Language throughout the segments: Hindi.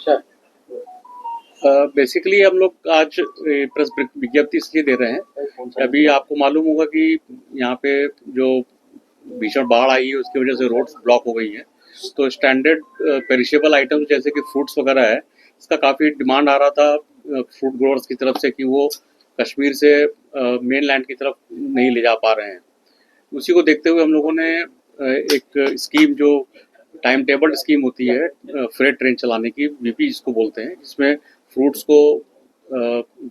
अच्छा। बेसिकली हम लोग आज प्रेस विज्ञप्ति इसलिए दे रहे हैं कि अभी आपको मालूम होगा कि यहाँ पे जो भीषण बाढ़ आई है उसकी वजह से रोड्स ब्लॉक हो गई हैं। तो स्टैंडर्ड पेरिशेबल आइटम्स जैसे कि फ्रूट्स वगैरह है, इसका काफ़ी डिमांड आ रहा था फ्रूट ग्रोअर्स की तरफ से कि वो कश्मीर से मेन लैंड की तरफ नहीं ले जा पा रहे हैं। उसी को देखते हुए हम लोगों ने एक स्कीम जो टाइम टेबल स्कीम होती है फ्रेट ट्रेन चलाने की, वीपी जिसको बोलते हैं, जिसमें फ्रूट्स को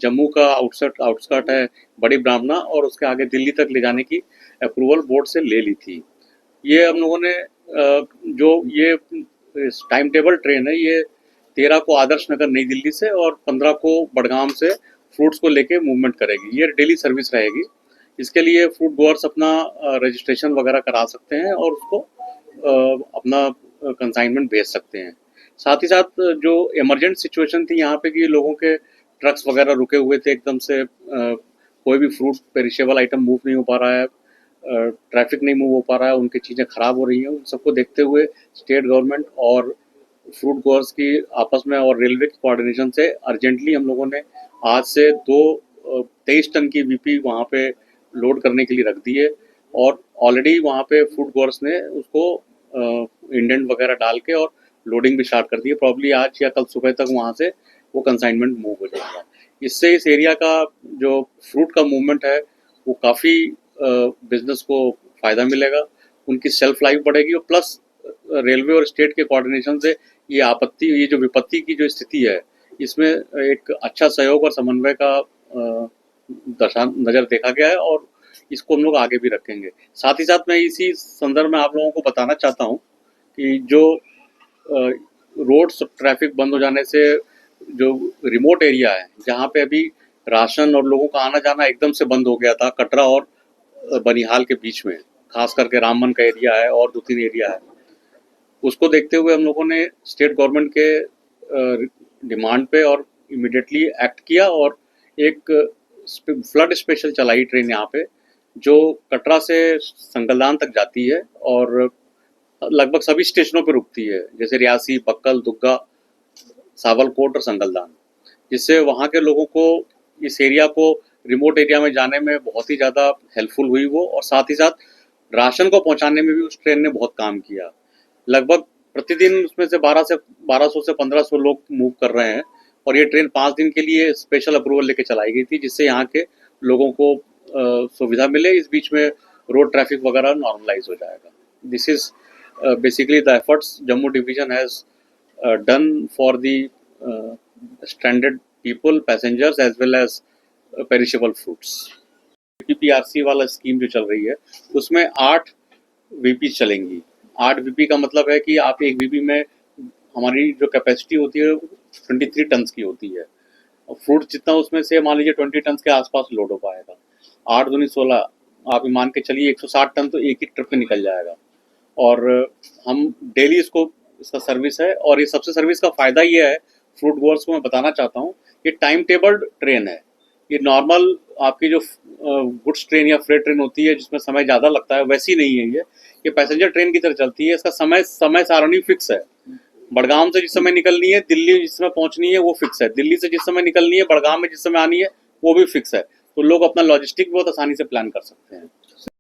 जम्मू का आउटस्कर्ट है बड़ी ब्राह्मणा और उसके आगे दिल्ली तक ले जाने की अप्रूवल बोर्ड से ले ली थी। ये हम लोगों ने जो ये टाइम टेबल ट्रेन है, ये 13 को आदर्श नगर नई दिल्ली से और 15 को बडगाम से फ्रूट्स को लेके मूवमेंट करेगी। ये डेली सर्विस रहेगी। इसके लिए फ्रूट गोअर्स अपना रजिस्ट्रेशन वगैरह करा सकते हैं और उसको अपना कंसाइनमेंट भेज सकते हैं। साथ ही साथ जो इमरजेंट सिचुएशन थी यहाँ पे कि लोगों के ट्रक्स वगैरह रुके हुए थे एकदम से, कोई भी फ्रूट पेरिशेबल आइटम मूव नहीं हो पा रहा है, ट्रैफिक नहीं मूव हो पा रहा है, उनकी चीज़ें ख़राब हो रही हैं, उन सबको देखते हुए स्टेट गवर्नमेंट और फ्रूट गोअर्स की आपस में और रेलवे के कोऑर्डिनेशन से अर्जेंटली हम लोगों ने आज से 23 टन की वीपी वहाँ पे लोड करने के लिए रख दी है और ऑलरेडी वहाँ पे फ्रूट गोअर्स ने उसको इंडेंट वगैरह डाल के और लोडिंग भी स्टार्ट कर दी है। प्रॉब्ली आज या कल सुबह तक वहाँ से वो कंसाइनमेंट मूव हो जाएगा। इससे इस एरिया का जो फ्रूट का मूवमेंट है वो काफ़ी बिजनेस को फ़ायदा मिलेगा, उनकी सेल्फ लाइफ बढ़ेगी और प्लस रेलवे और स्टेट के कोऑर्डिनेशन से ये जो विपत्ति की जो स्थिति है, इसमें एक अच्छा सहयोग और समन्वय का नज़र देखा गया है और इसको हम लोग आगे भी रखेंगे। साथ ही साथ मैं इसी संदर्भ में आप लोगों को बताना चाहता हूँ कि जो रोड्स ट्रैफिक बंद हो जाने से जो रिमोट एरिया है, जहाँ पे अभी राशन और लोगों का आना जाना एकदम से बंद हो गया था, कटरा और बनिहाल के बीच में, खास करके रामबन का एरिया है और 2-3 एरिया है, उसको देखते हुए हम लोगों ने स्टेट गवर्नमेंट के डिमांड पे और इमिडिएटली एक्ट किया और एक फ्लड स्पेशल चलाई ट्रेन यहाँ पे, जो कटरा से संगलदान तक जाती है और लगभग सभी स्टेशनों पे रुकती है, जैसे रियासी, बक्कल, दुग्गा, सावलकोट और संगलदान, जिससे वहाँ के लोगों को इस एरिया को रिमोट एरिया में जाने में बहुत ही ज़्यादा हेल्पफुल हुई वो, और साथ ही साथ राशन को पहुँचाने में भी उस ट्रेन ने बहुत काम किया। लगभग प्रतिदिन उसमें से 1200 से 1500 लोग मूव कर रहे हैं और ये ट्रेन 5 दिन के लिए स्पेशल अप्रूवल लेके चलाई गई थी, जिससे यहाँ के लोगों को सुविधा मिले। इस बीच में रोड ट्रैफिक वगैरह नॉर्मलाइज हो जाएगा। This is basically the efforts Jammu division has done for the stranded people, passengers as well as perishable fruits. PPRC वाला स्कीम जो चल रही है उसमें 8 वीपी चलेंगी। 8 वीपी का मतलब है कि आप एक वीपी में, हमारी जो कैपेसिटी होती है 23 टन की होती है, और फ्रूट जितना उसमें से मान लीजिए 20 टन के आसपास लोड हो पाएगा। 8 दूनी 16, आप मान के चलिए 160 टन तो एक ही ट्रिप में निकल जाएगा। और हम डेली इसका सर्विस है, और ये सबसे सर्विस का फ़ायदा ये है फ्रूट गोअर्स को मैं बताना चाहता हूँ, ये टाइम टेबल ट्रेन है। ये नॉर्मल आपकी जो गुड्स ट्रेन या फ्रेट ट्रेन होती है जिसमें समय ज़्यादा लगता है, वैसी नहीं है ये पैसेंजर ट्रेन की तरह चलती है। इसका समय सारणी फिक्स है। बडगाम से जिस समय निकलनी है, दिल्ली जिस समय पहुँचनी है वो फिक्स है, दिल्ली से जिस समय निकलनी है, बडगाम में जिस समय आनी है वो भी फिक्स है। तो लोग अपना लॉजिस्टिक बहुत आसानी से प्लान कर सकते हैं।